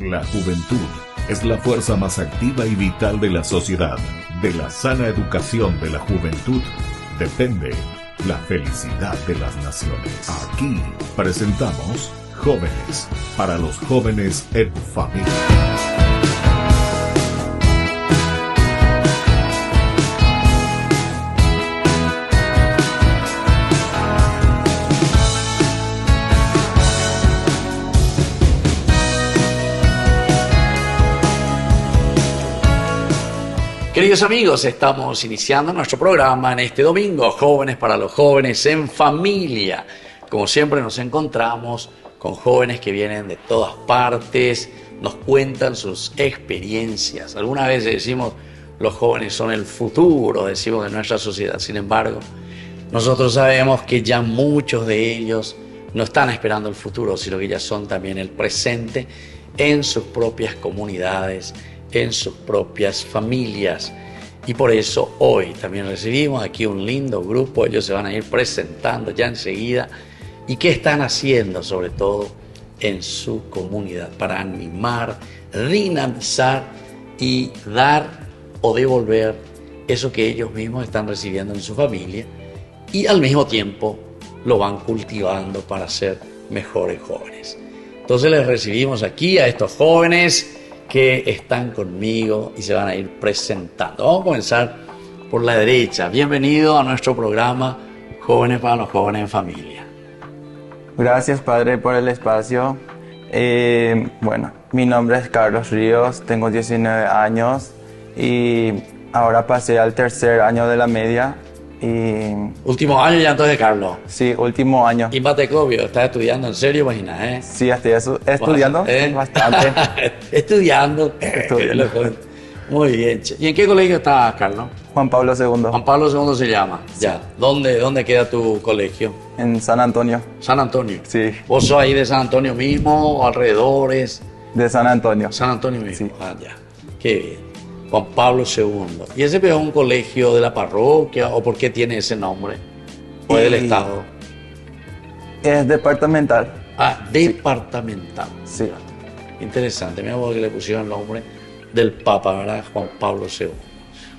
La juventud es la fuerza más activa y vital de la sociedad. De la sana educación de la juventud depende la felicidad de las naciones. Aquí presentamos Jóvenes, para los jóvenes en familia. Queridos amigos, estamos iniciando nuestro programa en este domingo, Jóvenes para los jóvenes en familia. Como siempre nos encontramos con jóvenes que vienen de todas partes, nos cuentan sus experiencias. Algunas veces decimos, los jóvenes son el futuro, decimos, de nuestra sociedad. Sin embargo, nosotros sabemos que ya muchos de ellos no están esperando el futuro, sino que ya son también el presente en sus propias comunidades, en sus propias familias. Y por eso hoy también recibimos aquí un lindo grupo. Ellos se van a ir presentando ya enseguida. ¿Y qué están haciendo sobre todo en su comunidad para animar, dinamizar y dar o devolver eso que ellos mismos están recibiendo en su familia y al mismo tiempo lo van cultivando para ser mejores jóvenes? Entonces les recibimos aquí a estos jóvenes que están conmigo y se van a ir presentando. Vamos a comenzar por la derecha. Bienvenido a nuestro programa Jóvenes para los jóvenes en familia. Gracias, padre, por el espacio. Bueno, mi nombre es Carlos Ríos, tengo 19 años y ahora pasé al tercer año de la media. Último año ya entonces, Carlos. Sí, último año. Y Matecovio, ¿estás estudiando en serio, imagina? Sí, estoy estudiando bastante. Estudiando. Muy bien. ¿Y en qué colegio estás, Carlos? Juan Pablo II. Juan Pablo II se llama. Sí. Ya. ¿Dónde queda tu colegio? En San Antonio. San Antonio. Sí. ¿Vos sos ahí de San Antonio mismo o alrededores? De San Antonio. San Antonio mismo. Sí. Ah, ya. Qué bien. Juan Pablo II. ¿Y ese es un colegio de la parroquia o por qué tiene ese nombre? ¿O es del Estado? Es departamental. Ah, departamental. Sí. Interesante. Mira vos que le pusieron el nombre del Papa, ¿verdad? Juan Pablo II.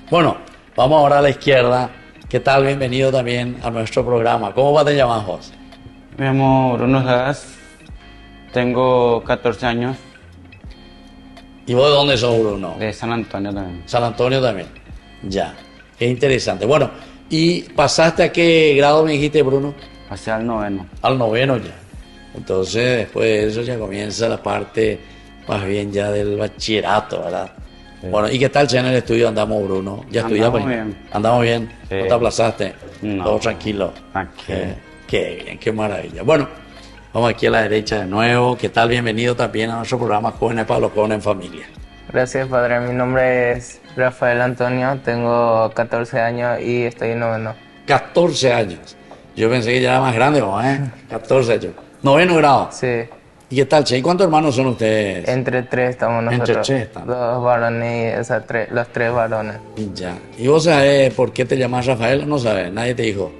Bueno, vamos ahora a la izquierda. ¿Qué tal? Bienvenido también a nuestro programa. ¿Cómo te llamas vos? Me llamo Bruno Sagas, tengo 14 años. ¿Y vos de dónde sos, Bruno? De San Antonio también. San Antonio también. Ya. Qué interesante. Bueno, ¿y pasaste a qué grado me dijiste, Bruno? Pasé al 9º. Al 9º ya. Entonces, después de eso ya comienza la parte más bien ya del bachillerato, ¿verdad? Sí. Bueno, ¿y qué tal ya en el estudio andamos, Bruno? ¿Ya estudiamos? Andamos bien. ¿Andamos bien? Sí. ¿No te aplazaste? No. Todo tranquilo. Aquí. Qué bien, qué maravilla. Bueno, vamos aquí a la derecha de nuevo. ¿Qué tal? Bienvenido también a nuestro programa Jóvenes para los jóvenes en familia. Gracias, padre. Mi nombre es Rafael Antonio, tengo 14 años y estoy en 9º. 14 años. Yo pensé que ya era más grande, ¿no? 14 años. 9º grado. Sí. ¿Y qué tal, Che? ¿Y cuántos hermanos son ustedes? Entre 3 estamos nosotros. Entre 3 estamos. 2 varones y los 3 varones. Ya. ¿Y vos sabés por qué te llamas Rafael o no sabes? Nadie te dijo.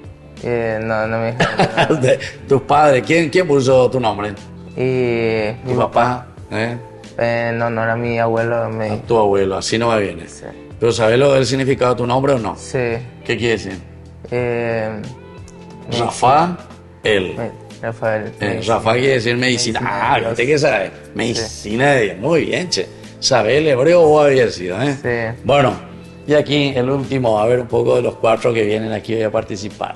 No me dijeron. ¿Tus padres? ¿Quién puso tu nombre? Y ¿Tu papá? en honor a mi abuelo. A tu abuelo, así no va bien. Sí. ¿Pero sabés el significado de tu nombre o no? Sí. ¿Qué quiere decir? Rafael. Rafael. Rafael quiere decir medicina. Medicina. ¿Usted qué sabe? Medicina de Dios. Muy bien, Che. ¿Sabés el hebreo o había sido? Sí. Bueno, y aquí el último, a ver un poco de los 4 que vienen aquí hoy a participar.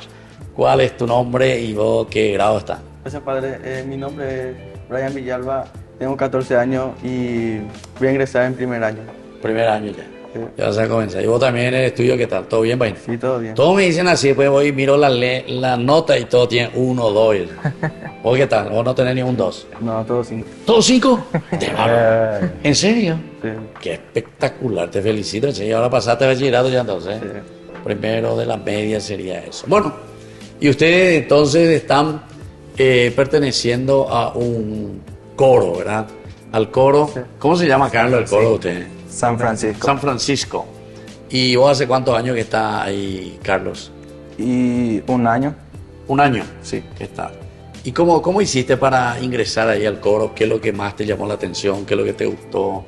¿Cuál es tu nombre y vos qué grado estás? Gracias, padre. Mi nombre es Brian Villalba, tengo 14 años y voy a ingresar en primer año. Primer año ya. Sí. Ya vas a comenzar. ¿Y vos también en el estudio qué tal? ¿Todo bien, Vaina? Sí, todo bien. Todos me dicen así, después voy y miro la nota y todo tiene 1, 2. ¿Vos qué tal? ¿Vos no tenés ni un 2? No, todo 5. ¿Todos 5? ¡Qué bárbaro! ¿En serio? Sí. Qué espectacular, te felicito, Che. Y ahora pasaste bachillerato ya entonces. Sí. Primero de la media sería eso. Bueno, y ustedes entonces están perteneciendo a un coro, ¿verdad? Al coro. Sí. ¿Cómo se llama, Carlos, el coro de ustedes? San Francisco. San Francisco. ¿Y vos hace cuántos años que estás ahí, Carlos? Y un año. ¿Un año? Sí. Que está. ¿Y cómo hiciste para ingresar ahí al coro? ¿Qué es lo que más te llamó la atención? ¿Qué es lo que te gustó?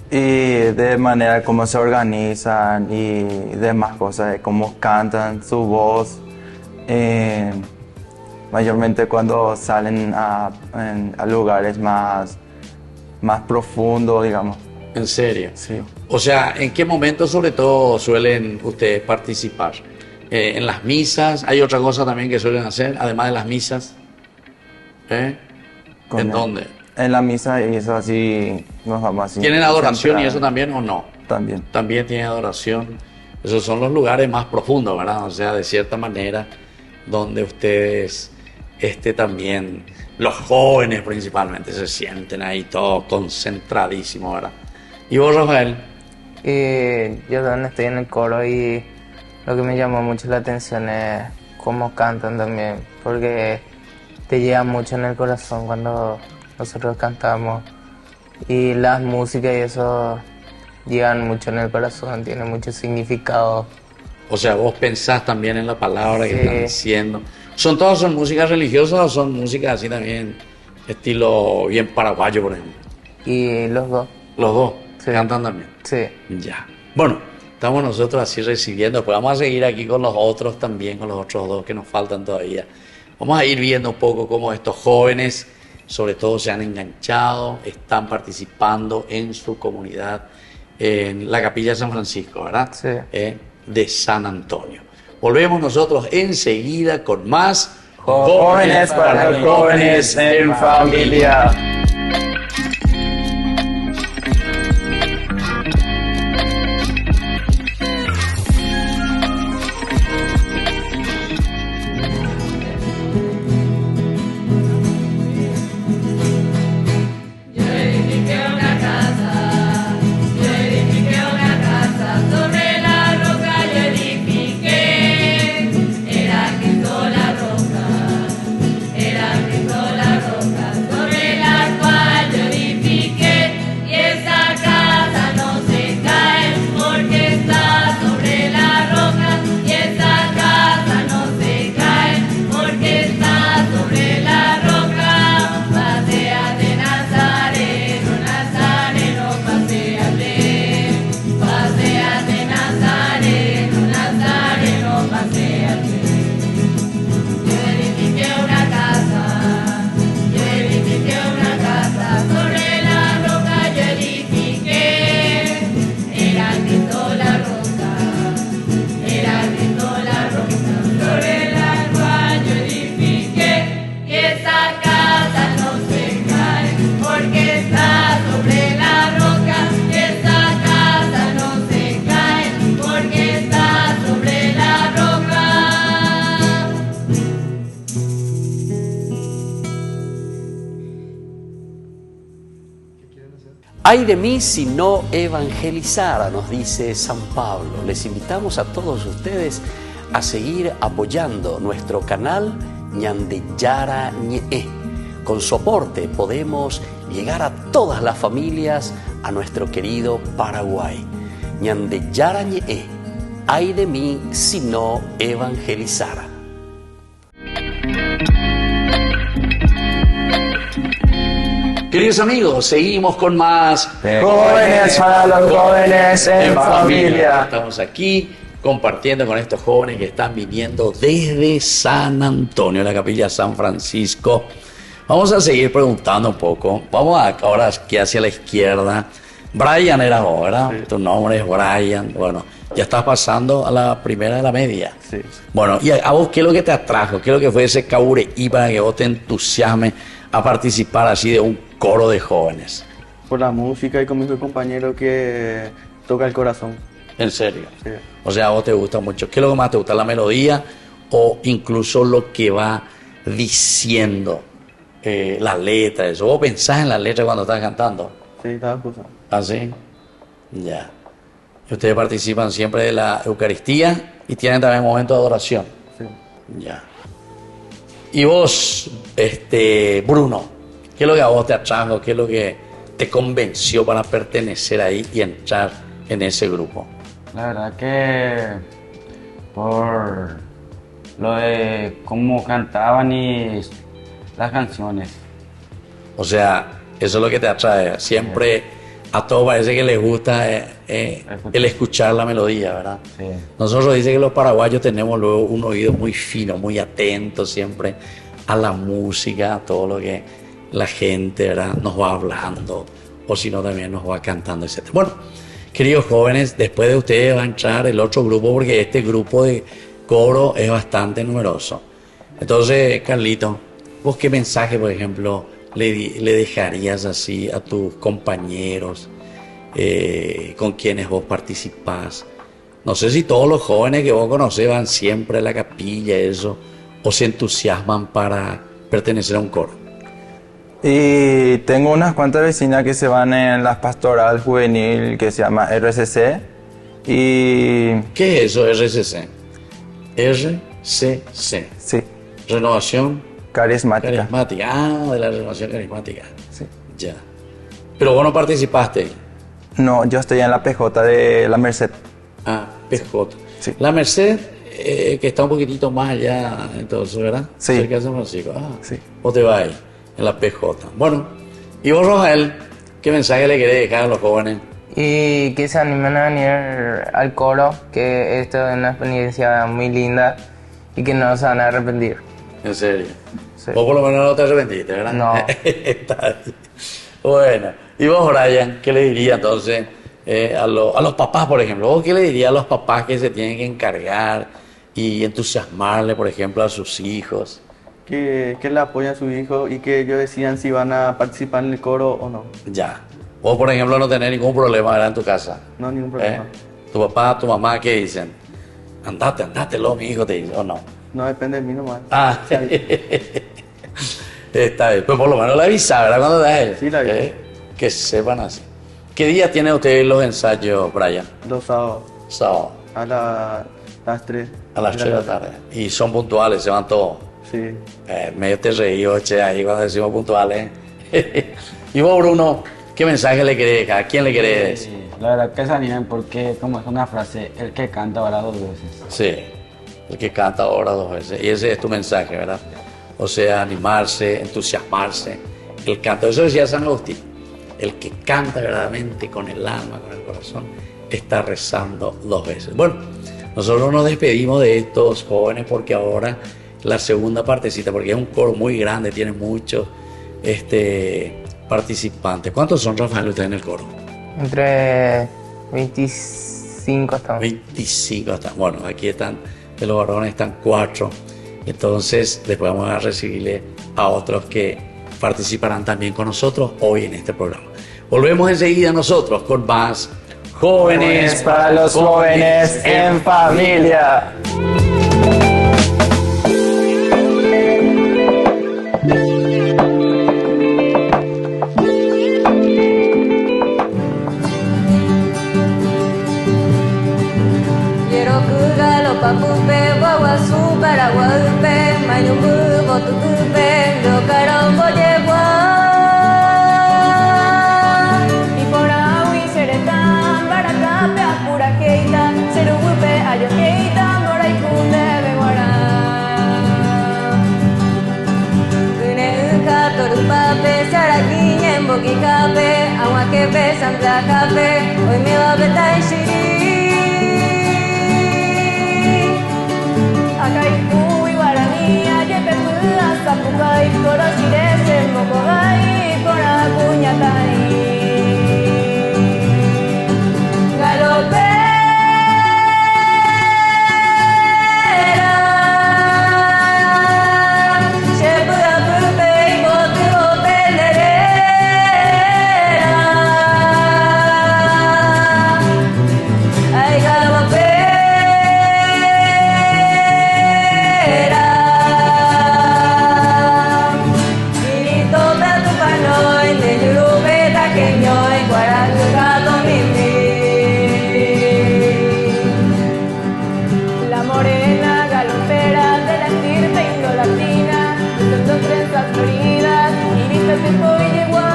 Y de manera como se organizan y demás cosas, de cómo cantan, su voz. Mayormente cuando salen a lugares más profundos, digamos. ¿En serio? Sí. O sea, ¿en qué momento sobre todo suelen ustedes participar? ¿En las misas? ¿Hay otra cosa también que suelen hacer, además de las misas? ¿En dónde? En la misa y eso así nos vamos así. ¿Tienen adoración y eso también o no? También. También tienen adoración. Esos son los lugares más profundos, ¿verdad? O sea, de cierta manera, donde ustedes también, los jóvenes principalmente, se sienten ahí todos concentradísimos, ¿verdad? ¿Y vos, Rafael? Yo también estoy en el coro y lo que me llamó mucho la atención es cómo cantan también, porque te llega mucho en el corazón cuando nosotros cantamos y las músicas y eso llegan mucho en el corazón, tiene mucho significado. O sea, vos pensás también en la palabra que Sí. están diciendo. ¿Son músicas religiosas o son músicas así también, estilo bien paraguayo, por ejemplo? Y los dos, Los dos Sí. cantan también. sí. Ya. Bueno, estamos nosotros así recibiendo, pues vamos a seguir aquí con los otros también, con los otros dos que nos faltan todavía. Vamos a ir viendo un poco cómo estos jóvenes, sobre todo, se han enganchado, están participando en su comunidad, en la Capilla de San Francisco, ¿verdad? Sí. De San Antonio. Volvemos nosotros enseguida con más Jóvenes para los jóvenes en familia. Sobre la roca yo edifiqué, era Cristo la roca, era Cristo la roca, sobre la cual yo edifiqué, y esa casa no se cae, porque está sobre la roca, y esa casa no se cae, porque está sobre la roca. Paséate Nazareno, Nazareno, paséate, paséate Nazareno, Nazareno, paséate. Yo edifiqué una casa, sobre la roca yo edifiqué, era Cristo la roca, era Cristo la roca, sobre la cual yo edifiqué, y esa casa no se cae, porque está sobre la roca, y esa casa no se cae, porque está sobre la roca. Ay de mí si no evangelizara, nos dice San Pablo. Les invitamos a todos ustedes a seguir apoyando nuestro canal Ñandeyara Ñe'e. Con su aporte podemos llegar a todas las familias a nuestro querido Paraguay. Ñandeyara Ñe'e. Ay de mí si no evangelizara. Queridos amigos, seguimos con más Jóvenes para los jóvenes en familia. Estamos aquí compartiendo con estos jóvenes que están viniendo desde San Antonio, la Capilla San Francisco. Vamos a seguir preguntando un poco. Ahora aquí hacia la izquierda. Brian era vos, ¿verdad? Sí. Tu nombre es Brian. Bueno, ya estás pasando a la primera de la media. Sí. Bueno, ¿y a vos qué es lo que te atrajo? ¿Qué es lo que fue ese cabureí para que vos te entusiasmes a participar así de un coro de jóvenes? Por la música y con mis compañeros que toca el corazón. En serio. Sí. O sea, a vos te gusta mucho. ¿Qué es lo que más te gusta? ¿La melodía o incluso lo que va diciendo la letra? Eso. ¿Vos pensás en la letra cuando estás cantando? Sí, estaba escuchando. ¿Así? Ya. Y ustedes participan siempre de la Eucaristía y tienen también momentos de adoración. Sí. Ya. Y vos, Bruno, ¿qué es lo que a vos te atrajo? ¿Qué es lo que te convenció para pertenecer ahí y entrar en ese grupo? La verdad que por lo de cómo cantaban y las canciones. O sea, eso es lo que te atrae. Siempre a todos parece que les gusta el escuchar la melodía, ¿verdad? Sí. Nosotros dice que los paraguayos tenemos luego un oído muy fino, muy atento siempre a la música, a todo lo que la gente, ¿verdad?, nos va hablando, o si no también nos va cantando, etc. Bueno, queridos jóvenes, después de ustedes va a entrar el otro grupo, porque este grupo de coro es bastante numeroso. Entonces, Carlito, ¿vos qué mensaje, por ejemplo, le dejarías así a tus compañeros con quienes vos participás? No sé si todos los jóvenes que vos conocés van siempre a la capilla, eso, o se entusiasman para pertenecer a un coro. Y tengo unas cuantas vecinas que se van en la pastoral juvenil que se llama RCC. Y ¿Qué es eso, RCC? RCC. sí, Renovación carismática. Carismática. Ah, de la renovación carismática. Sí. Ya. Pero vos no participaste. No, yo estoy en la PJ de la Merced. Ah, PJ. Sí. La Merced, que está un poquitito más allá, entonces, ¿verdad? Sí. Cerca de San Francisco. Ah, Sí. vos te vas ahí, en la PJ. Bueno, y vos, Rojael, ¿qué mensaje le querés dejar a los jóvenes? Y que se animen a venir al coro, que esto es una experiencia muy linda y que no se van a arrepentir. En serio. Sí. Vos por lo menos no te arrepentiste, ¿verdad? No. Está bien. Bueno, y vos, Brian, ¿qué le dirías entonces a los papás, por ejemplo? ¿Vos qué le dirías a los papás que se tienen que encargar y entusiasmarle, por ejemplo, a sus hijos? Que le apoyen a su hijo y que ellos decidan si van a participar en el coro o no. Ya. Vos, por ejemplo, no tenés ningún problema, ¿verdad?, en tu casa. No, ningún problema. Tu papá, tu mamá, ¿qué dicen? Andate, mi hijo, te dice, o no. No depende de mí nomás. Ah, está bien. Pues por lo menos la avisa, ¿verdad? Cuando da él. Sí, la aviso. Que sepan así. ¿Qué día tienen ustedes los ensayos, Brian? Los sábados Sábado, a las 3. a las 3 de la tarde. Y son puntuales, se van todos. Sí. Medio te reí, che, ahí cuando decimos puntuales. Y vos, Bruno, ¿qué mensaje le querés dejar? ¿A quién le querés decir? La verdad que se animen porque, como es una frase, el que canta ahora 2 veces. Sí, el que canta ahora 2 veces. Y ese es tu mensaje, ¿verdad? O sea, animarse, entusiasmarse. El canto, eso decía San Agustín. El que canta verdaderamente con el alma, con el corazón, está rezando 2 veces. Bueno, nosotros nos despedimos de estos jóvenes porque ahora la segunda partecita, porque es un coro muy grande, tiene muchos participantes. ¿Cuántos son, Rafael, ustedes en el coro? Entre 25 estamos. 25 están. Bueno, aquí están, de los varones están 4. Entonces, después vamos a recibirle a otros que participarán también con nosotros hoy en este programa. Volvemos enseguida nosotros con más Jóvenes Para los jóvenes en familia. Papupe, Guaguazú, Paraguadupe, Mayumbu, Botucupe, Locarombo, Yegua. Y por Agui, Seretán, Baracape, Apuraqueita, Cerugupe, Ayoqueita, Moraicunde, Beguará. Uneuca, Torupape, Saraquiña, en Boquicape, Aguaquepe, Santacape, hoy me va a petar en Chirí. Acaipu y Guaraní, Ayepepu, Azapucay, Corochirese, Mocogay, Coracuñatay. Galopera, Chepudapupe y Botuo Penderera. Ay, galopera. La morena galopera de la estirpe indolatina, usando trenzas floridas y vistas de polleguá.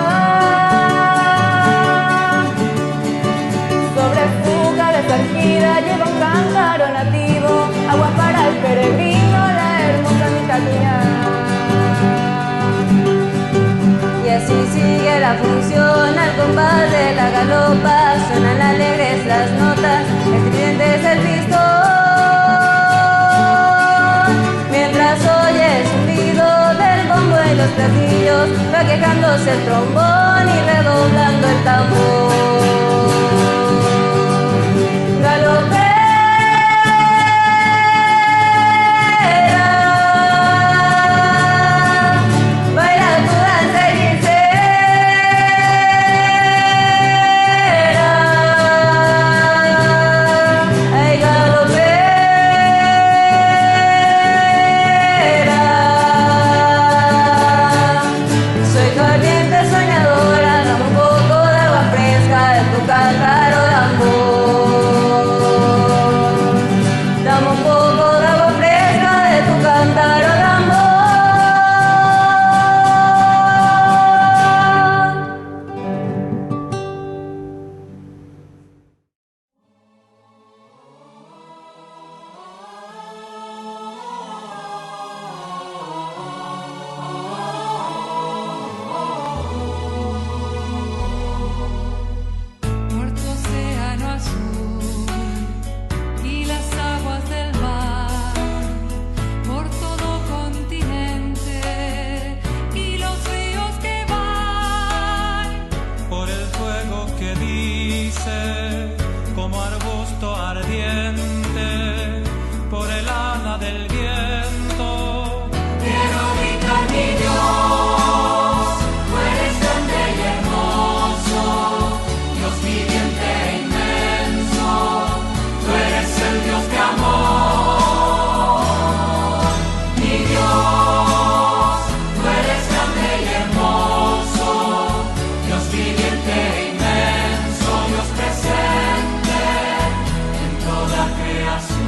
Sobre su cabeza erguida lleva un cántaro nativo, agua para el peregrino, la hermosa mitad. la función, al compás de la galopa, suenan alegres las notas, estridentes el pistón. Mientras oye el zumbido del bombo y los platillos, va quejándose el trombón y redoblando el tambor. Galopera, baila tu danza hechicera. Ay, galopera, soy tu ardiente soñadora, dame un poco de agua fresca de tu cántaro de amor. Dame un poco de agua fresca de tu cántaro de amor. Por tu océano azul y las aguas del mar, por todo continente y los ríos que van, por el fuego que dice como arbusto ardiente, por el ala del viento. Quiero gritar mi Dios, tú eres grande y hermoso, Dios viviente e inmenso, tú eres el Dios de amor. Mi Dios, tú eres grande y hermoso, Dios viviente e inmenso, Dios presente en toda creación.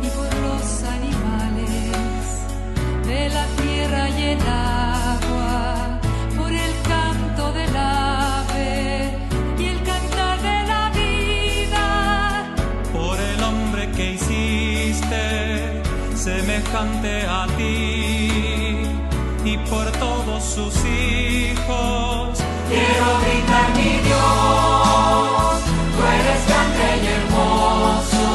y por los animales de la tierra y el agua, por el canto del ave y el cantar de la vida, Por el hombre que hiciste semejante a ti y por todos sus hijos. Quiero gritar mi Dios, tú eres grande y hermoso,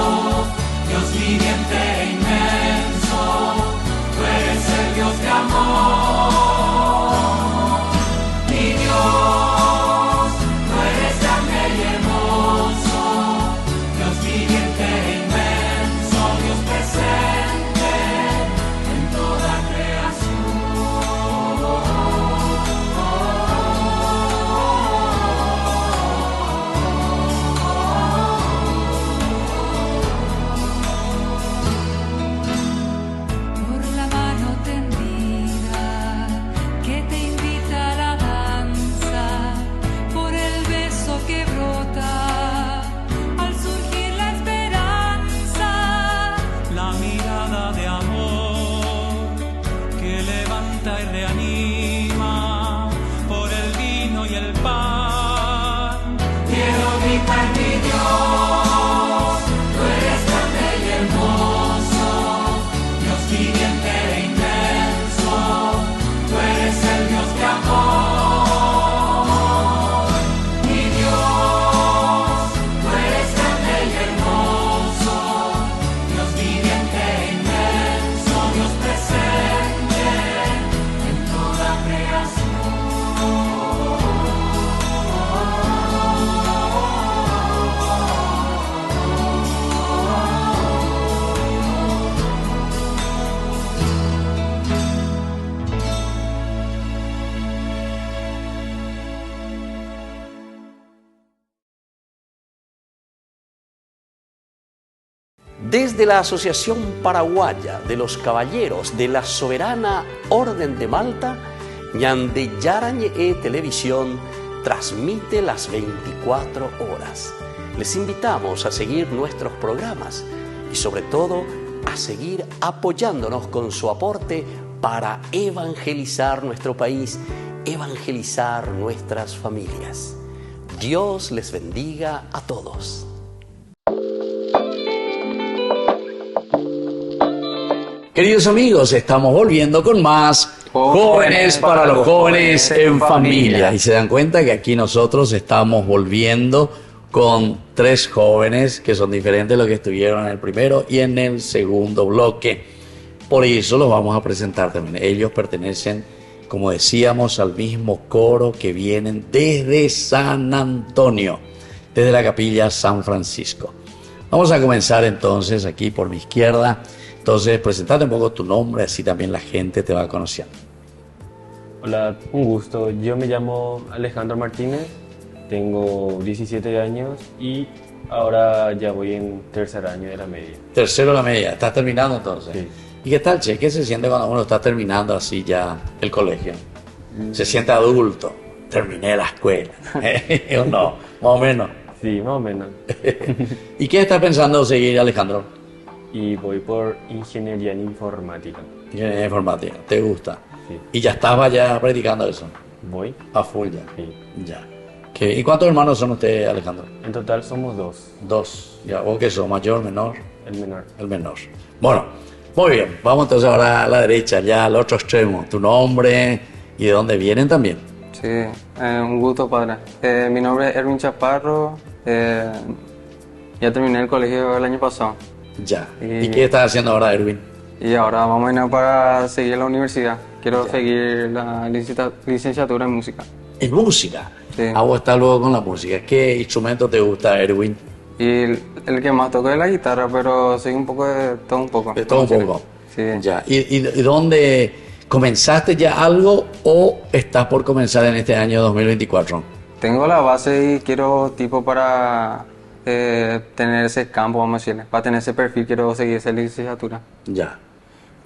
Dios viviente e inmenso, tú eres el Dios de amor. Mi Dios, tú eres grande y hermoso, Dios viviente e inmenso, Dios presente en toda por la mano tendida que te invita a la danza, por el beso que brota al surgir la esperanza, la mirada de amor que levanta y reanima, por el vino y el pan. Quiero gritar mi Dios, tú eres grande y hermoso, Dios viviente e inmenso, tú eres el Dios de amor. Mi Dios, tú eres grande y hermoso, Dios viviente e inmenso, Dios presente en toda creación. Desde la Asociación Paraguaya de los Caballeros de la Soberana Orden de Malta, Ñande Yarañe Televisión transmite las 24 horas. Les invitamos a seguir nuestros programas y sobre todo a seguir apoyándonos con su aporte para evangelizar nuestro país, evangelizar nuestras familias. Dios les bendiga a todos. Queridos amigos, estamos volviendo con más Jóvenes para los Jóvenes en Familia. Y se dan cuenta que aquí nosotros estamos volviendo con 3 jóvenes que son diferentes de los que estuvieron en el primero y en el segundo bloque. Por eso los vamos a presentar también. Ellos pertenecen, como decíamos, al mismo coro que vienen desde San Antonio, desde la capilla San Francisco. Vamos a comenzar entonces aquí por mi izquierda. Entonces, presentate un poco tu nombre, así también la gente te va conociendo. Hola, un gusto. Yo me llamo Alejandro Martínez, tengo 17 años y ahora ya voy en tercer año de la media. Tercero de la media, ¿estás terminando entonces? Sí. ¿Y qué tal, che? ¿Qué se siente cuando uno está terminando así ya el colegio? ¿Se siente adulto? Terminé la escuela. ¿O no? Más o menos. Sí, más o menos. ¿Y qué estás pensando seguir, Alejandro? Y voy por ingeniería en informática. Ingeniería informática, ¿te gusta? Sí. ¿Y ya estabas ya practicando eso? Voy. A full ya. Sí. Ya. ¿Y cuántos hermanos son ustedes, Alejandro? En total somos 2. 2. Ya, ¿vos qué sos? ¿Mayor, menor? El menor. El menor. Bueno, muy bien. Vamos entonces ahora a la derecha, ya al otro extremo. Tu nombre y de dónde vienen también. Sí, un gusto, padre. Mi nombre es Erwin Chaparro. Ya terminé el colegio el año pasado. Ya. ¿Y qué estás haciendo ahora, Erwin? Y ahora vamos a ir para seguir la universidad. Quiero seguir la licenciatura en música. ¿En música? Sí. Ah, vos estás luego con la música. ¿Qué instrumento te gusta, Erwin? Y el que más toco es la guitarra, pero soy un poco de todo un poco. De todo un poco. Sí. Ya. ¿Y dónde comenzaste ya algo o estás por comenzar en este año 2024? Tengo la base y quiero tipo para tener ese campo, vamos a decirle. Para tener ese perfil quiero seguir esa licenciatura. Ya.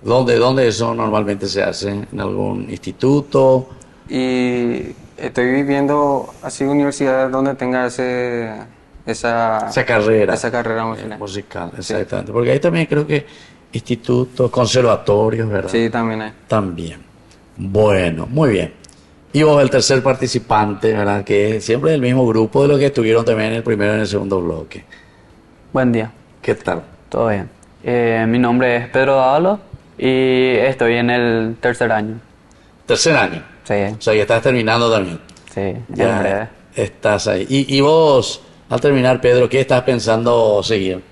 ¿Dónde eso normalmente se hace? ¿En algún instituto? Y estoy viviendo así universidades donde tenga esa carrera. Esa carrera musical, exactamente. Sí. Porque ahí también creo que institutos, conservatorios, ¿verdad? Sí, también hay. También. Bueno, muy bien. Y vos, el tercer participante, ¿verdad? Que es siempre del mismo grupo de los que estuvieron también en el primero y en el segundo bloque. Buen día. ¿Qué tal? Todo bien. Mi nombre es Pedro Dávalos y estoy en el tercer año. ¿Tercer año? Sí. O sea, que estás terminando también. Sí, ya en breve. Estás ahí. ¿Y vos, al terminar, Pedro, qué estás pensando seguir?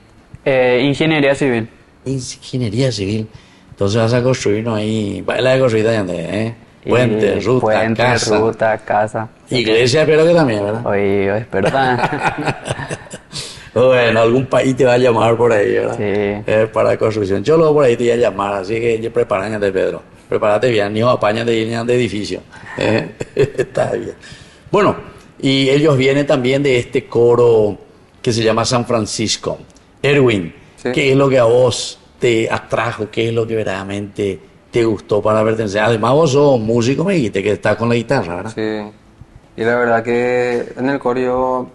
Ingeniería civil. Ingeniería civil. Entonces vas a construirnos ahí, la de construir también, ¿eh? Puente, ruta, casa. Iglesia, espero que también, ¿verdad? Oye, espero también. Bueno, algún país te va a llamar por ahí, ¿verdad? Sí. Para construcción. Yo luego por ahí te voy a llamar, así que prepárate, Pedro. Prepárate bien, ni apáñate bien de edificio. Está bien. Bueno, y ellos vienen también de este coro que se llama San Francisco. Erwin, sí. ¿Qué es lo que a vos te atrajo? ¿Qué es lo que verdaderamente te gustó para pertenecer? Además vos sos músico, me dijiste que estás con la guitarra, ¿verdad? Sí, y la verdad que en el coro yo,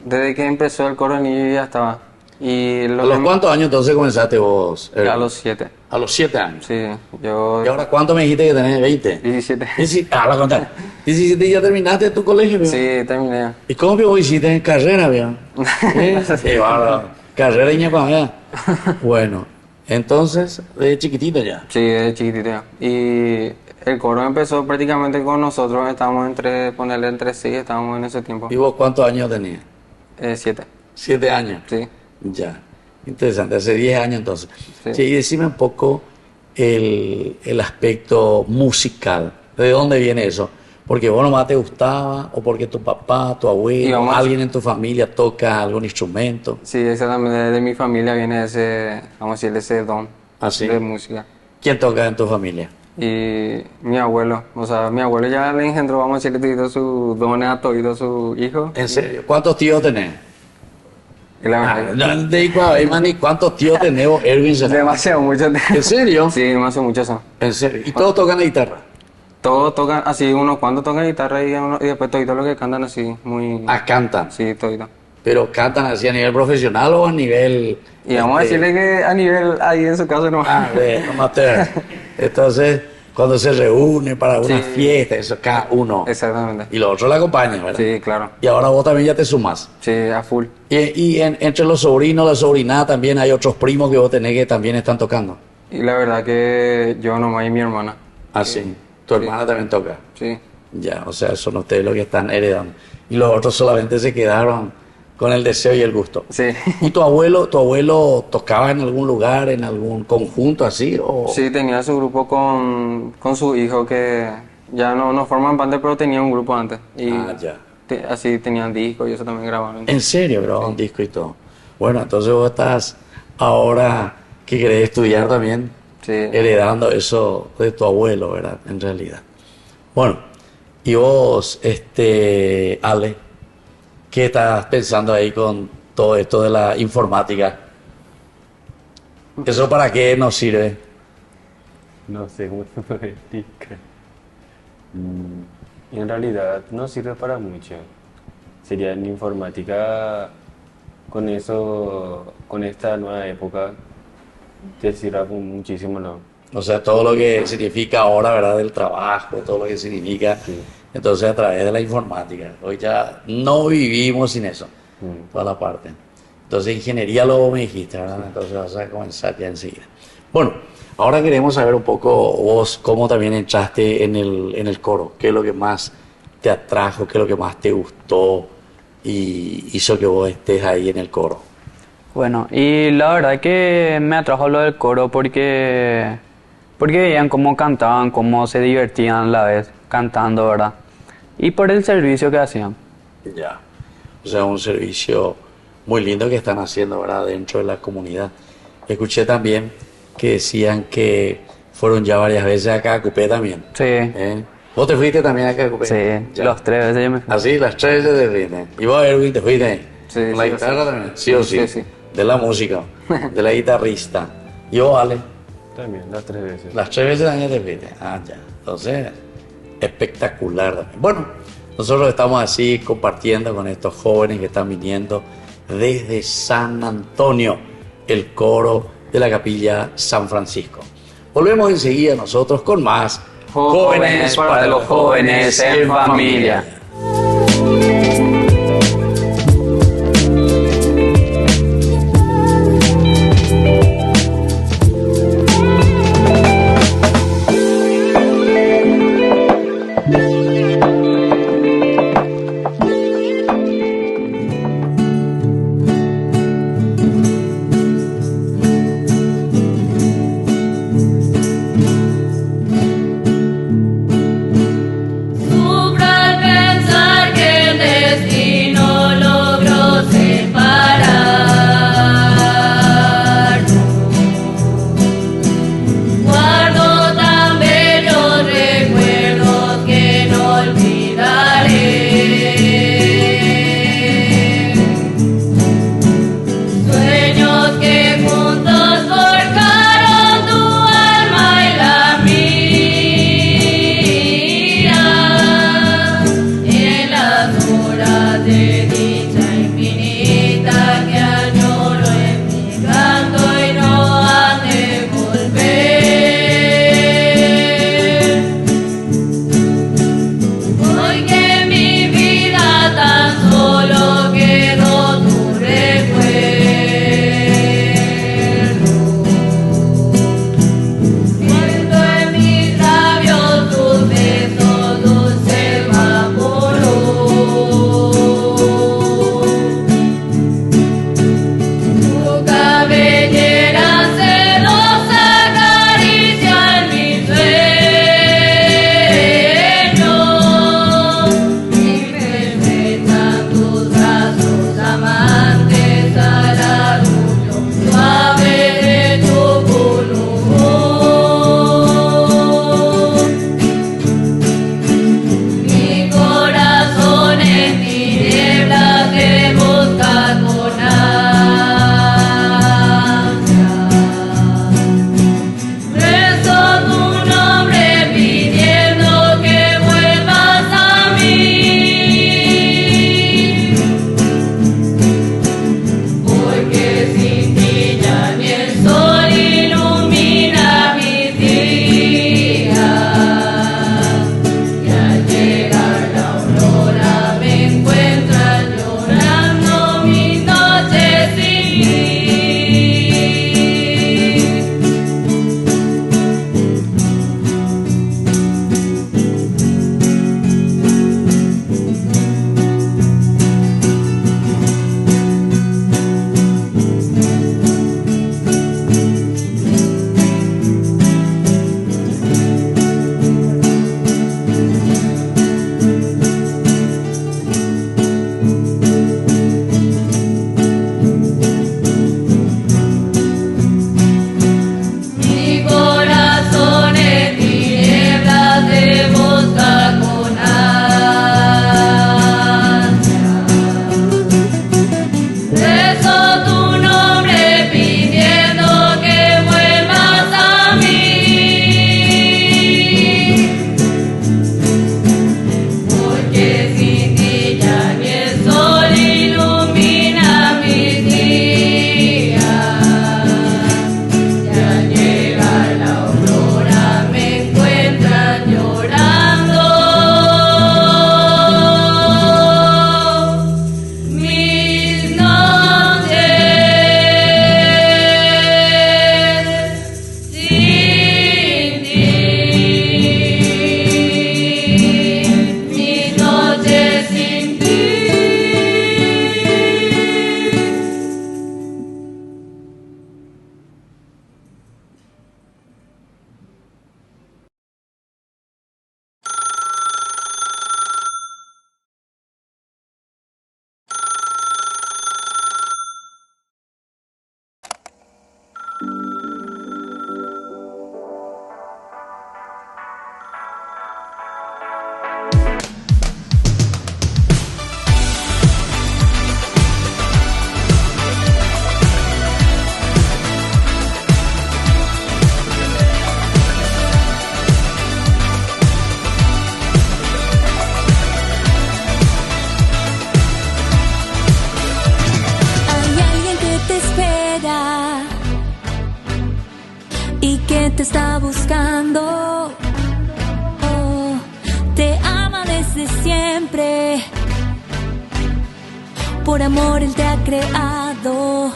desde que empezó el coro niño ya estaba. Y ¿A los cuántos años entonces comenzaste vos? A los 7. ¿A los 7 años? Sí, yo... ¿Y ahora cuánto me dijiste que tenés? ¿20? 17. La contar. 17 y ya terminaste tu colegio, ¿verdad? Sí, terminé. ¿Y cómo que vos hiciste en carrera, ¿verdad? Sí, bárbaro. Carrera y ñapa, bueno, entonces, de chiquitito ya. Sí, de chiquitito ya. Y el coro empezó prácticamente con nosotros, estábamos entre 6, estábamos en ese tiempo. ¿Y vos cuántos años tenías? 7. 7 años. Sí. Ya, interesante, hace 10 años entonces. Sí. Sí, y decime un poco el aspecto musical, ¿de dónde viene eso? ¿Porque vos nomás te gustaba o porque tu papá, tu abuelo, alguien en tu familia toca algún instrumento? Sí, exactamente, de mi familia viene ese, vamos a decirle, ese don de música. ¿Quién toca en tu familia? Y mi abuelo, o sea, mi abuelo ya le engendró, vamos a decirle, todos sus dones a todos sus hijos. ¿En serio? ¿Cuántos tíos tenés? No te digo, ¿cuántos tíos tenés, Erwin? Demasiado, muchos. ¿En serio? Sí, demasiado, muchos son. ¿En serio? ¿Y todos tocan la guitarra? Todos tocan así, unos cuantos tocan guitarra y después todos los que cantan así, muy... Ah, cantan. Sí, todos. ¿Pero cantan así a nivel profesional o a nivel...? Y vamos a decirle que a nivel ahí en su caso no. Amateur. Entonces, cuando se reúne para una Sí. fiesta, eso cada uno. Exactamente. Y los otros la acompañan, ¿verdad? Sí, claro. Y ahora vos también ya te sumás. Sí, a full. Entre los sobrinos, la sobrinada, también hay otros primos que vos tenés que también están tocando. Y la verdad que yo nomás y mi hermana. Ah, sí. Tu hermana también toca. Sí. Ya, o sea, son ustedes los que están heredando. Y los otros solamente se quedaron con el deseo y el gusto. Sí. ¿Y tu abuelo tocaba en algún lugar, en algún conjunto así? O... Sí, tenía su grupo con su hijo que ya no forman banda, pero tenía un grupo antes. Y ya. así tenían discos y eso también grababan. ¿En serio? Grababan un disco y todo. Bueno, entonces vos estás ahora que querés estudiar también, heredando eso de tu abuelo, ¿verdad? En realidad. Bueno, y vos, Ale, ¿qué estás pensando ahí con todo esto de la informática? ¿Eso para qué nos sirve? No sé cómo se puede explicar. En realidad no sirve para mucho. Sería en informática, con eso, con esta nueva época, te sirve muchísimo, ¿no? O sea, todo lo que significa ahora, ¿verdad? Del trabajo, todo lo que significa. Entonces, a través de la informática. Hoy ya no vivimos sin eso, toda la parte. Entonces, ingeniería luego me dijiste, ¿verdad? Entonces, vas a comenzar ya enseguida. Bueno, ahora queremos saber un poco vos cómo también entraste en el coro. ¿Qué es lo que más te atrajo? ¿Qué es lo que más te gustó? Y hizo que vos estés ahí en el coro. Bueno, y la verdad que me atrajo lo del coro porque veían cómo cantaban, cómo se divertían a la vez cantando, ¿verdad? Y por el servicio que hacían. Ya. O sea, un servicio muy lindo que están haciendo, ¿verdad? Dentro de la comunidad. Escuché también que decían que fueron ya varias veces a Cacupé también. Sí. ¿Vos te fuiste también a Cacupé? Sí, Ya. los 3 veces yo me fui. Así, las 3 veces te fuiste. ¿Y vos, Erwin, te fuiste ahí? Sí, ¿Con la sí, guitarra sí. también? Sí o sí. Sí, sí. De la música, de la guitarrista. ¿Y vos, Ale? También, las 3 veces. Las 3 veces también te fuiste. Ah, ya. Entonces, espectacular también. Bueno, nosotros estamos así compartiendo con estos jóvenes que están viniendo desde San Antonio, el coro de la capilla San Francisco. Volvemos enseguida nosotros con más Jóvenes para los jóvenes en familia. Sufra el te está buscando. Oh, te ama desde siempre. Por amor Él te ha creado.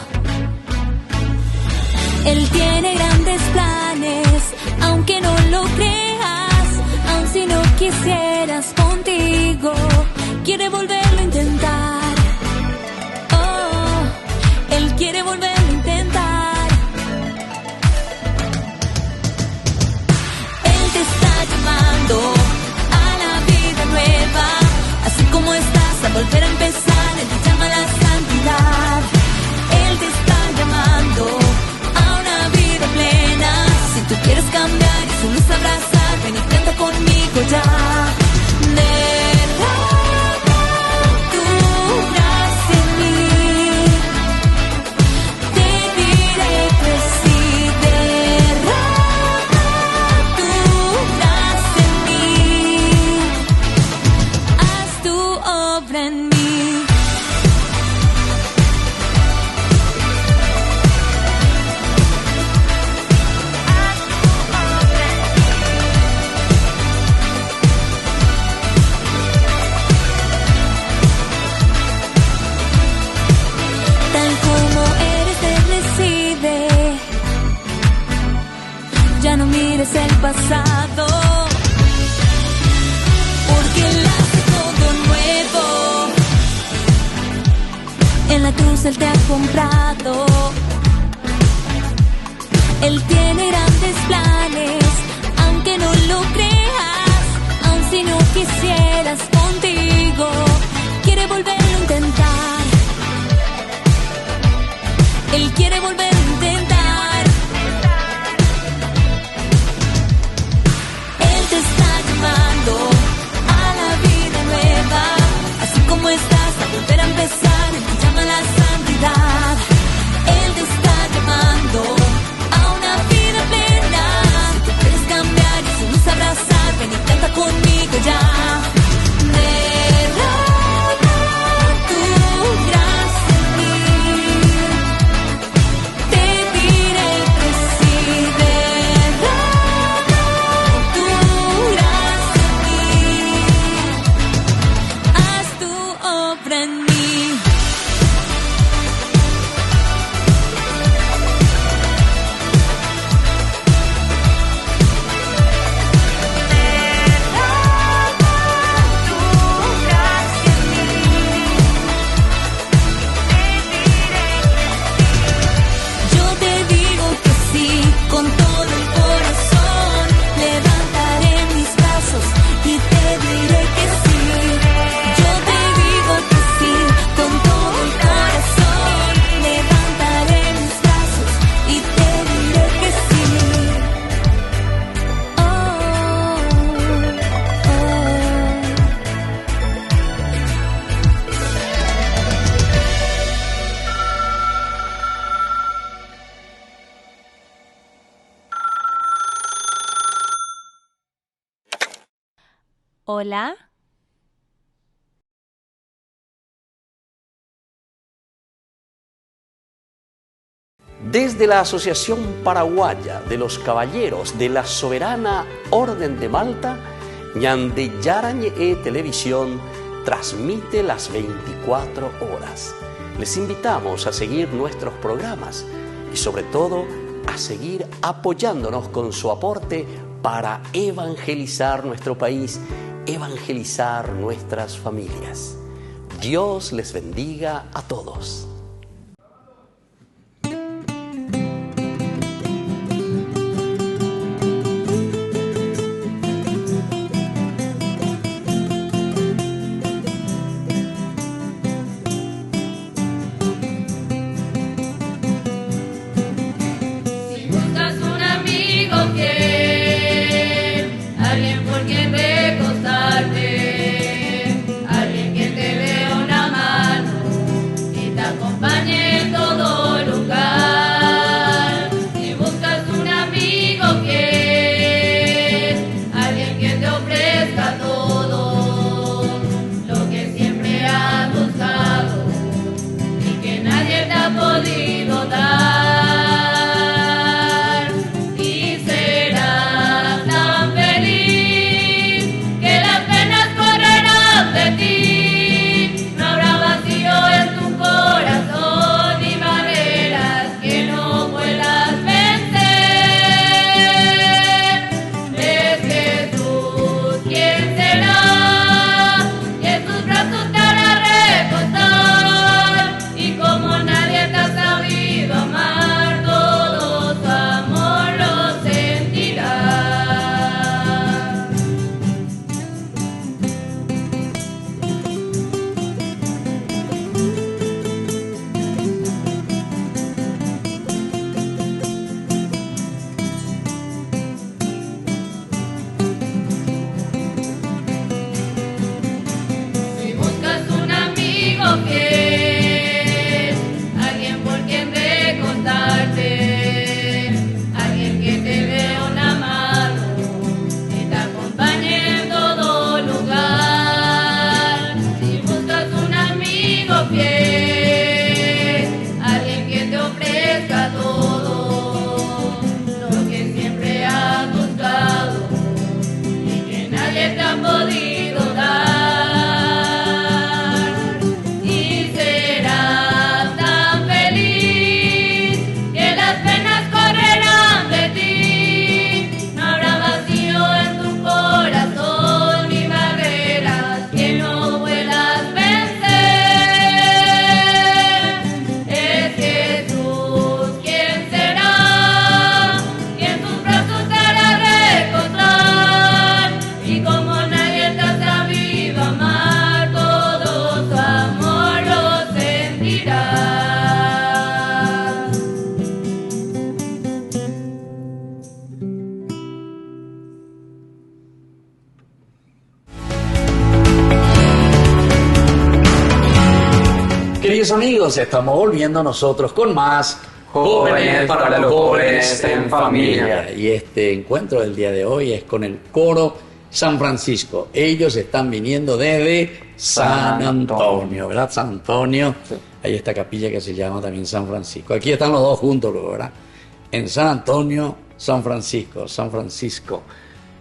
Él tiene grandes planes, aunque no lo creas, aun si no quisieras contigo, quiere volverlo a intentar. Oh, Él quiere volverlo a intentar. Él te está llamando a la vida nueva, así como estás, a volver a empezar. Él te llama a la santidad. Él te está llamando a una vida plena. Si tú quieres cambiar y su luz abrazar, ven y canta conmigo ya. Derrama tu gracia en mí. Te diré que sí. Derrama tu gracia en mí. Haz tu obra en mí. Ya no mires el pasado, porque Él hace todo nuevo. En la cruz Él te ha comprado. Él tiene grandes planes, aunque no lo creas, aun si no quisieras contigo, quiere volverlo a intentar. Él quiere volverlo a intentar. Te está llamando a la vida nueva, así como estás, a volver a empezar. Él te llama a la santidad. Él te está llamando a una vida plena. Si tú quieres cambiar y su luz abrazar, ven y canta conmigo ya. Derrama tu gracia en mí. Te diré que sí. Derrama tu gracia en mí. Haz tu obra en mí. Yo te digo que sí, con todo el corazón. Levantaré mis brazos y te diré que sí. Yo te digo que sí, con todo el corazón. Levantaré mis brazos y te diré que sí. Oh, Hola. Desde la Asociación Paraguaya de los Caballeros de la Soberana Orden de Malta, Ñande Yarañe Televisión transmite las 24 horas. Les invitamos a seguir nuestros programas y sobre todo a seguir apoyándonos con su aporte para evangelizar nuestro país, evangelizar nuestras familias. Dios les bendiga a todos. Si buscas un amigo fiel, alguien por quien recostarte, alguien que te dé una mano y te acompañe en todo lugar. Si buscas un amigo fiel, alguien que te ofrezca todo lo que siempre has buscado y que nadie te ha podido dar. Dice Queridos amigos, estamos volviendo nosotros con más Jóvenes para los jóvenes en familia. Y este encuentro del día de hoy es con el coro San Francisco. Ellos están viniendo desde San Antonio, ¿verdad? San Antonio. Sí. Hay esta capilla que se llama también San Francisco. Aquí están los dos juntos, ¿verdad? En San Antonio, San Francisco. San Francisco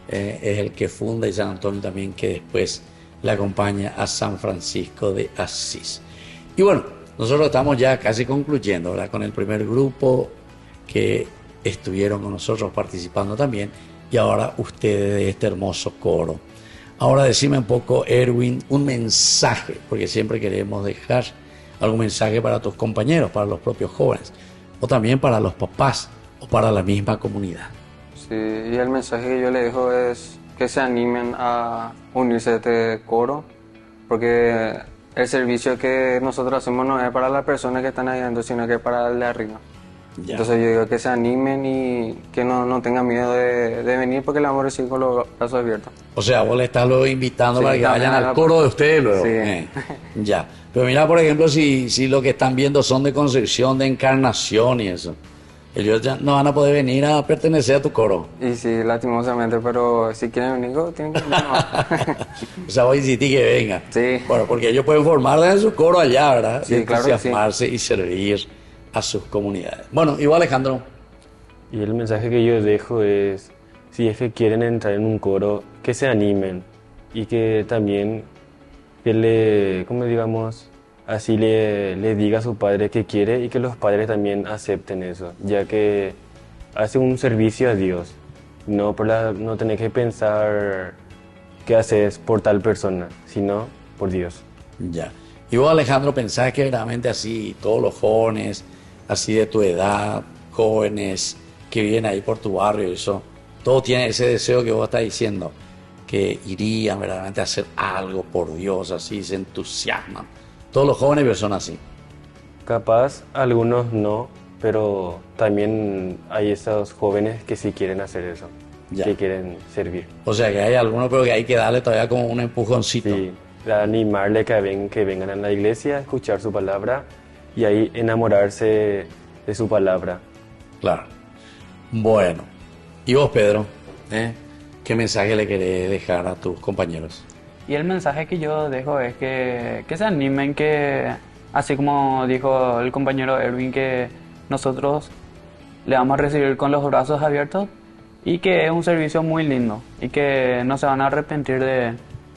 es el que funda, y San Antonio también, que después le acompaña a San Francisco de Asís. Y bueno, nosotros estamos ya casi concluyendo, ¿verdad? Con el primer grupo que estuvieron con nosotros participando también, y ahora ustedes de este hermoso coro. Ahora decime un poco, Erwin, un mensaje, porque siempre queremos dejar algún mensaje para tus compañeros, para los propios jóvenes, o también para los papás, o para la misma comunidad. Sí, y el mensaje que yo le dejo es que se animen a unirse a este coro, porque el servicio que nosotros hacemos no es para las personas que están ahí adentro, sino que es para el de arriba. Ya. Entonces yo digo que se animen y que no tengan miedo de venir, porque le vamos a recibir con los brazos abiertos. O sea, vos le estás luego invitando, sí, para que vayan al coro de ustedes luego. Sí. Ya. Pero mira, por ejemplo, si lo que están viendo son de Concepción, de Encarnación y eso, ellos ya no van a poder venir a pertenecer a tu coro. Y sí, lastimosamente, pero si quieren venir, tienen que venir. O sea, vos insistís que venga. Sí. Bueno, porque ellos pueden formarse en su coro allá, ¿verdad? Sí, y claro que sí. entusiasmarse y servir a sus comunidades. Bueno, y vos, Alejandro. Y el mensaje que yo dejo es, si es que quieren entrar en un coro, que se animen y que también, como digamos, así le diga a su padre que quiere, y que los padres también acepten eso, ya que hace un servicio a Dios. No tenés que pensar qué haces por tal persona, sino por Dios. Ya. Y vos, Alejandro, pensás que realmente así todos los jóvenes, así de tu edad, jóvenes que viven ahí por tu barrio y eso, todos tienen ese deseo que vos estás diciendo, que irían verdaderamente a hacer algo por Dios, así se entusiasman? Todos los jóvenes son así. Capaz algunos no, pero también hay esos jóvenes que sí quieren hacer eso, ya, que quieren servir. O sea que hay algunos, pero que hay que darle todavía como un empujoncito. Sí, animarle que vengan a la iglesia, a escuchar su palabra y ahí enamorarse de su palabra. Claro. Bueno, ¿y vos, Pedro? ¿Qué mensaje le querés dejar a tus compañeros? Y el mensaje que yo dejo es que se animen, que así como dijo el compañero Erwin, que nosotros le vamos a recibir con los brazos abiertos, y que es un servicio muy lindo y que no se van a arrepentir de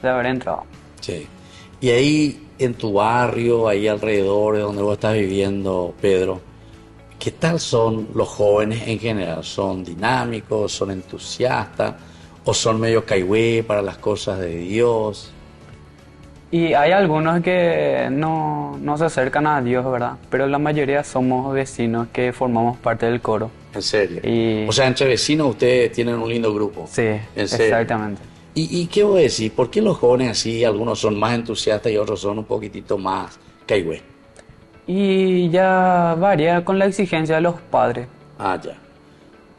haber entrado. Sí. Y ahí en tu barrio, ahí alrededor de donde vos estás viviendo, Pedro, ¿qué tal son los jóvenes en general? ¿Son dinámicos, son entusiastas, o son medio caigüe para las cosas de Dios? Y hay algunos que no se acercan a Dios, ¿verdad? Pero la mayoría somos vecinos que formamos parte del coro. ¿En serio? O sea, entre vecinos ustedes tienen un lindo grupo. Sí, ¿En serio? Exactamente. ¿Y qué voy a decir? ¿Por qué los jóvenes así, algunos son más entusiastas y otros son un poquitito más caigüe? Y ya varía con la exigencia de los padres. Ah, ya.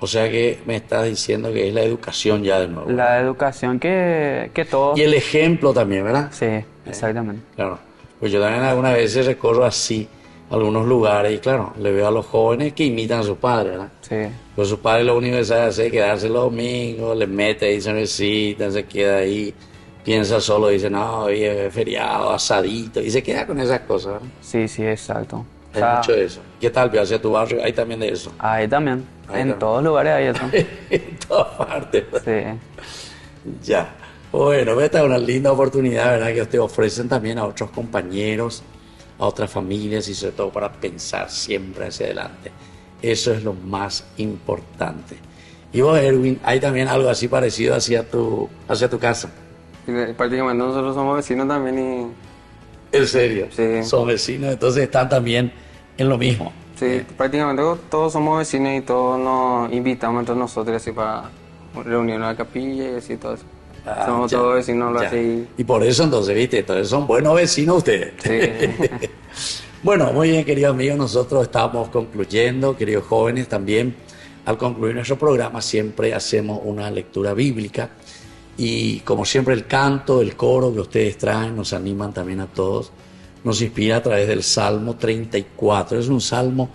O sea que me estás diciendo que es la educación ya de nuevo. La educación que todos... Y el ejemplo también, ¿verdad? Sí, exactamente. Claro. Pues yo también algunas veces recorro así algunos lugares y claro, le veo a los jóvenes que imitan a sus padres, ¿verdad? Sí. Pues sus padres lo único que saben hacer es quedarse los domingos, les mete ahí cervecita, se queda ahí, piensa solo, dice, no, hoy es feriado, asadito, y se queda con esas cosas, ¿verdad? Sí, exacto. Hay mucho de eso. ¿Qué tal, hacia tu barrio? ¿Hay también de eso? Ahí también. En todos lugares hay eso. En todas partes. Sí. Ya. Bueno, esta es una linda oportunidad, ¿verdad? Que te ofrecen también a otros compañeros, a otras familias y sobre todo para pensar siempre hacia adelante. Eso es lo más importante. Y vos, Erwin, ¿hay también algo así parecido hacia tu casa? Prácticamente nosotros somos vecinos también y... ¿En serio? Sí. Son vecinos, entonces están también en lo mismo. Sí, prácticamente todos somos vecinos y todos nos invitamos entre nosotros así para reunirnos a la capilla y así todo eso. Somos todos vecinos así. Y por eso entonces, viste, entonces son buenos vecinos ustedes. Sí. Bueno, muy bien, queridos amigos, nosotros estamos concluyendo, queridos jóvenes, también al concluir nuestro programa siempre hacemos una lectura bíblica y como siempre el canto, el coro que ustedes traen nos animan también a todos nos inspira a través del Salmo 34. Es un salmo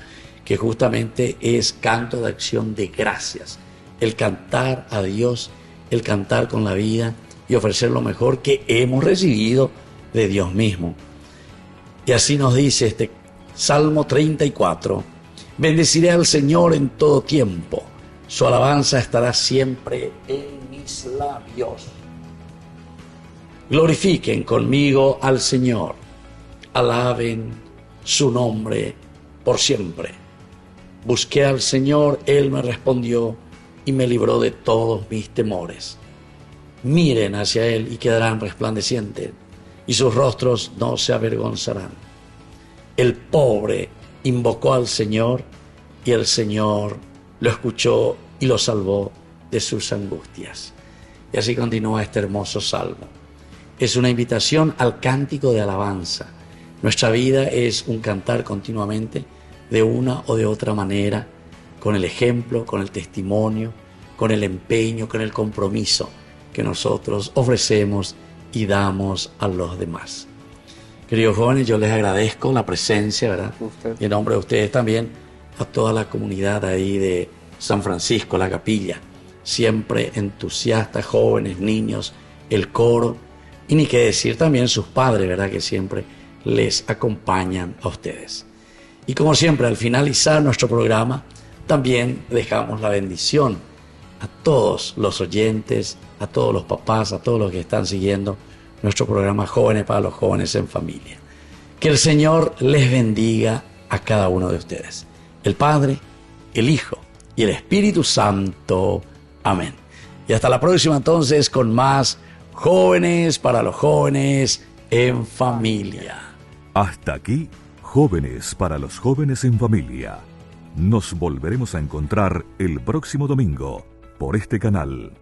que justamente es canto de acción de gracias, el cantar a Dios, el cantar con la vida y ofrecer lo mejor que hemos recibido de Dios mismo. Y así nos dice este Salmo 34, bendeciré al Señor en todo tiempo, su alabanza estará siempre en mis labios. Glorifiquen conmigo al Señor, alaben su nombre por siempre. Busqué al Señor, Él me respondió y me libró de todos mis temores. Miren hacia Él y quedarán resplandecientes, y sus rostros no se avergonzarán. El pobre invocó al Señor, y el Señor lo escuchó y lo salvó de sus angustias. Y así continúa este hermoso salmo. Es una invitación al cántico de alabanza. Nuestra vida es un cantar continuamente de una o de otra manera, con el ejemplo, con el testimonio, con el empeño, con el compromiso que nosotros ofrecemos y damos a los demás. Queridos jóvenes, yo les agradezco la presencia, ¿verdad? Y en nombre de ustedes también, a toda la comunidad ahí de San Francisco, la capilla, siempre entusiastas, jóvenes, niños, el coro, y ni qué decir también sus padres, ¿verdad? Que siempre les acompañan a ustedes. Y como siempre, al finalizar nuestro programa, también dejamos la bendición a todos los oyentes, a todos los papás, a todos los que están siguiendo nuestro programa Jóvenes para los Jóvenes en Familia. Que el Señor les bendiga a cada uno de ustedes. El Padre, el Hijo y el Espíritu Santo. Amén. Y hasta la próxima entonces con más Jóvenes para los Jóvenes en Familia. Hasta aquí, Jóvenes para los Jóvenes en Familia. Nos volveremos a encontrar el próximo domingo por este canal.